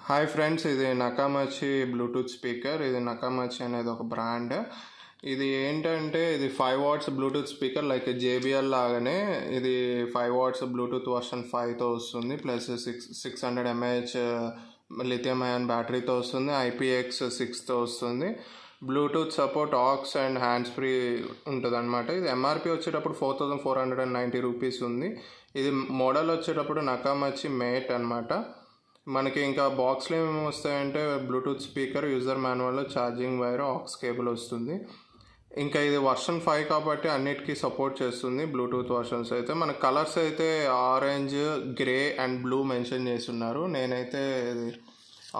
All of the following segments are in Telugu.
హాయ్ ఫ్రెండ్స్, ఇది నకామాచి బ్లూటూత్ స్పీకర్. ఇది నకామాచి అనేది ఒక బ్రాండ్. ఇది ఏంటంటే ఇది 5 watts bluetooth speaker, like JBL లాగానే. ఇది 5 వాట్స్ బ్లూటూత్ వర్షన్ 5తో వస్తుంది, ప్లస్ 600 mAh లిథియం అయాన్ బ్యాటరీతో వస్తుంది, IPX6తో వస్తుంది. Bluetooth support aux and hands free ఉంటుంది అనమాట. ఇది ఎంఆర్పి వచ్చేటప్పుడు 4490 రూపీస్ ఉంది. ఇది మోడల్ వచ్చేటప్పుడు నకామాచి మేట్ అనమాట. మనకి ఇంకా బాక్స్లో ఏమేమి వస్తాయంటే Bluetooth speaker, user manual, charging wire, aux cable వస్తుంది. ఇంకా ఇది వర్షన్ 5 కాబట్టి అన్నిటికీ సపోర్ట్ చేస్తుంది బ్లూటూత్ వర్షన్స్ అయితే. మన కలర్స్ అయితే orange, grey and blue mention చేస్తున్నారు. నేనైతే ఇది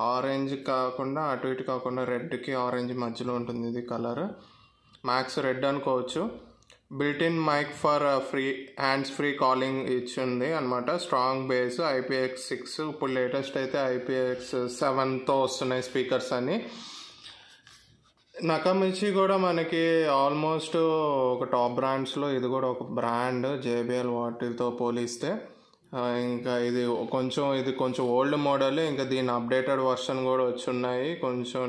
ఆరెంజ్ కాకుండా అటు ఇటు కాకుండా రెడ్కి ఆరెంజ్ మధ్యలో ఉంటుంది ఇది కలర్. మ్యాక్స్ రెడ్ అనుకోవచ్చు. Built in mic for free hands free calling ఇచ్చింది అనమాట. Strong bass, IPX6. ఇప్పుడు లేటెస్ట్ అయితే IPX7తో వస్తున్నాయి స్పీకర్స్ అని. నకామిచి కూడా మనకి ఆల్మోస్ట్ ఒక టాప్ బ్రాండ్స్లో ఇది కూడా ఒక బ్రాండ్, JBL వాటితో పోలిస్తే. ఇంకా ఇది కొంచెం ఓల్డ్ మోడల్. ఇంకా దీని అప్డేటెడ్ వర్షన్ కూడా వచ్చి ఉన్నాయి.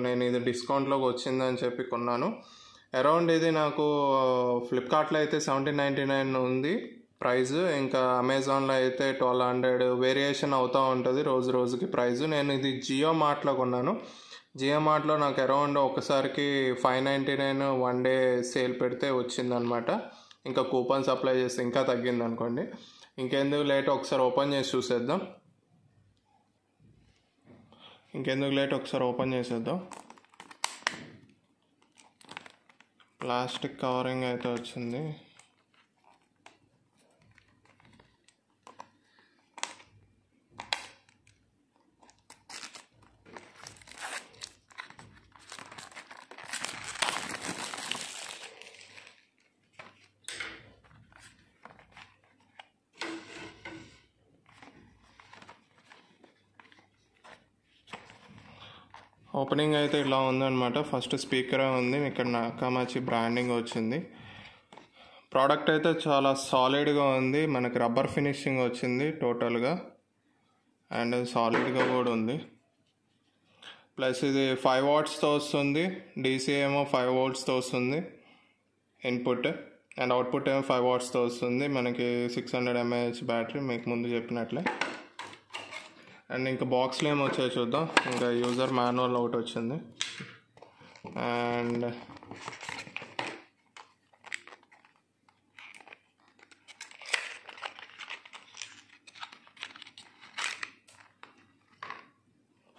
నేను ఇది డిస్కౌంట్లోకి వచ్చిందని చెప్పి కొన్నాను. అరౌండ్ ఇది నాకు ఫ్లిప్కార్ట్లో అయితే 1799 ఉంది ప్రైస్. ఇంకా అమెజాన్లో అయితే 1200 వేరియేషన్ అవుతూ ఉంటుంది రోజు రోజుకి ప్రైస్. నేను ఇది జియో మార్ట్లో కొన్నాను. జియో మార్ట్లో నాకు అరౌండ్ ఒకసారికి 599 1 డే సేల్ పెడితే వచ్చిందనమాట. ఇంకా కూపన్స్ అప్లై చేస్తే ఇంకా తగ్గింది అనుకోండి. ఇంకెందుకు లేట్, ఒకసారి ఓపెన్ చేసి చూసేద్దాం. ఓపెన్ చేసేద్దాం. ప్లాస్టిక్ కవరింగ్ అయితే వచ్చింది. ఓపెనింగ్ అయితే ఇలా ఉందన్నమాట. ఫస్ట్ స్పీకర్ ఉంది, ఇక్కడ నకామాచి బ్రాండింగ్ వచ్చింది. ప్రోడక్ట్ అయితే చాలా సాలిడ్గా ఉంది. మనకి రబ్బర్ ఫినిషింగ్ వచ్చింది టోటల్గా, అండ్ సాలిడ్గా కూడా ఉంది. ప్లస్ ఇది 5 వాట్స్తో వస్తుంది. DC ఏమో 5 వోల్ట్స్తో వస్తుంది ఇన్పుట్, అండ్ అవుట్పుట్ ఏమో 5 వాట్స్తో వస్తుంది. మనకి 600 mAh బ్యాటరీ, మీకు ముందు చెప్పినట్లే. అండ్ ఇంకా బాక్స్లో ఏమో వచ్చాయో చూద్దాం. ఇంకా యూజర్ మాన్యువల్ ఒకటి వచ్చింది.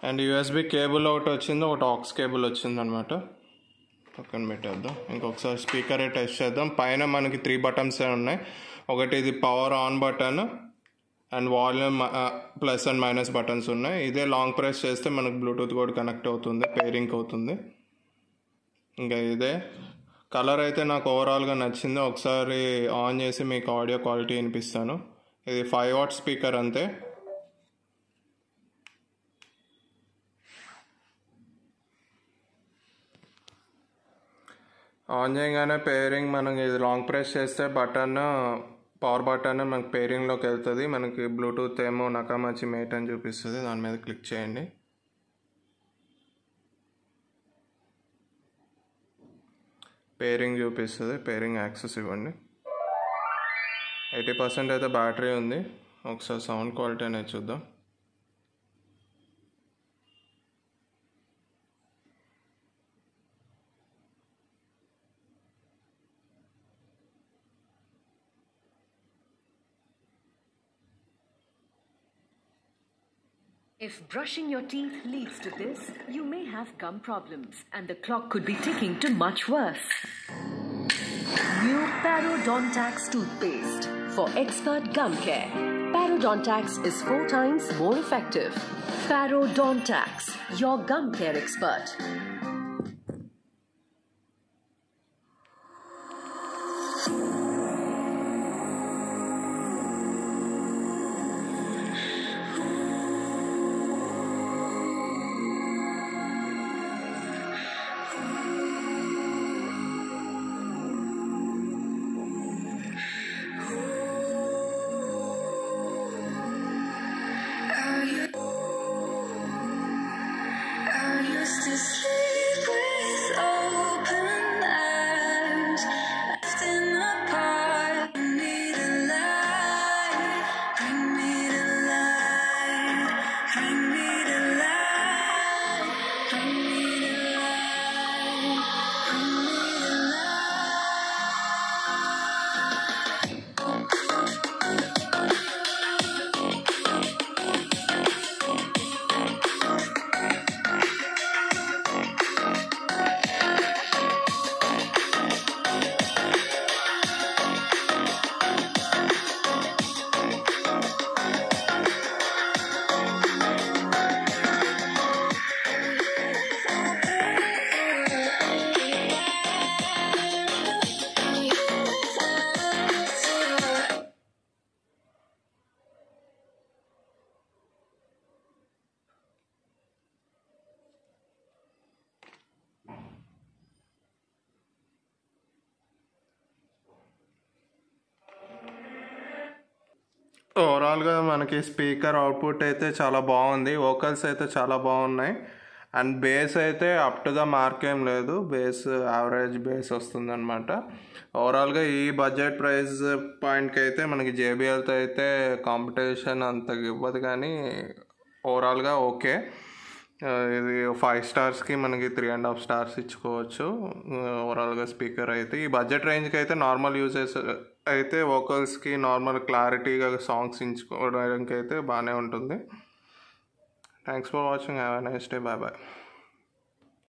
అండ్ USB కేబుల్ ఒకటి వచ్చింది, ఒకటి ఆక్స్ కేబుల్ వచ్చింది అనమాట. పక్కన పెట్టేద్దాం. ఇంకొకసారి స్పీకర్ టెస్ట్ చేద్దాం. పైన మనకి 3 బటన్స్ ఉన్నాయి. ఒకటి ఇది power on button, and volume plus and minus buttons ఉన్నాయి. ఇదే లాంగ్ ప్రెస్ చేస్తే మనకు బ్లూటూత్ కూడా కనెక్ట్ అవుతుంది, పేరింగ్ అవుతుంది. ఇంకా ఇదే కలర్ అయితే నాకు ఓవరాల్గా నచ్చింది. ఒకసారి ఆన్ చేసి మీకు ఆడియో క్వాలిటీ వినిపిస్తాను. ఇది 5 వాట్ స్పీకర్ అంతే. ఆన్ చేయగానే పేరింగ్, మనకి ఇది లాంగ్ ప్రెస్ చేస్తే పవర్ బటన్ మనకి పేరింగ్లోకి వెళ్తుంది. మనకి బ్లూటూత్ ఏమో నకామాచి మేట్ అని చూపిస్తుంది. దాని మీద క్లిక్ చేయండి. పేరింగ్ చూపిస్తుంది. పేరింగ్ యాక్సెస్ ఇవ్వండి. 80% అయితే బ్యాటరీ ఉంది. ఒకసారి సౌండ్ క్వాలిటీ అనేది చూద్దాం. If brushing your teeth leads to this, you may have gum problems and the clock could be ticking to much worse. New Parodontax toothpaste for expert gum care. Parodontax is 4 times more effective. Parodontax, your gum care expert. ఓవరాల్గా మనకి స్పీకర్ అవుట్పుట్ అయితే చాలా బాగుంది, వోకల్స్ అయితే చాలా బాగున్నాయి, అండ్ బేస్ అయితే అప్ టు ద మార్క్ ఏం లేదు, బేస్ యావరేజ్ బేస్ వస్తుంది అనమాట. ఓవరాల్గా ఈ బడ్జెట్ ప్రైస్ పాయింట్కి అయితే మనకి జేబిఎల్తో అయితే కాంపిటీషన్ అంతగా ఇవ్వదు, కానీ ఓవరాల్గా ఓకే. ఇది 5 స్టార్స్కి మనకి 3.5 స్టార్స్ ఇచ్చుకోవచ్చు ఓవరాల్గా స్పీకర్ అయితే. ఈ బడ్జెట్ రేంజ్కి అయితే నార్మల్ యూజెస్ అయితే వోకల్స్కి నార్మల్ క్లారిటీగా సాంగ్స్ ఎంచుకోవడానికి అయితే బాగానే ఉంటుంది. Thanks for watching, have a nice day, bye bye.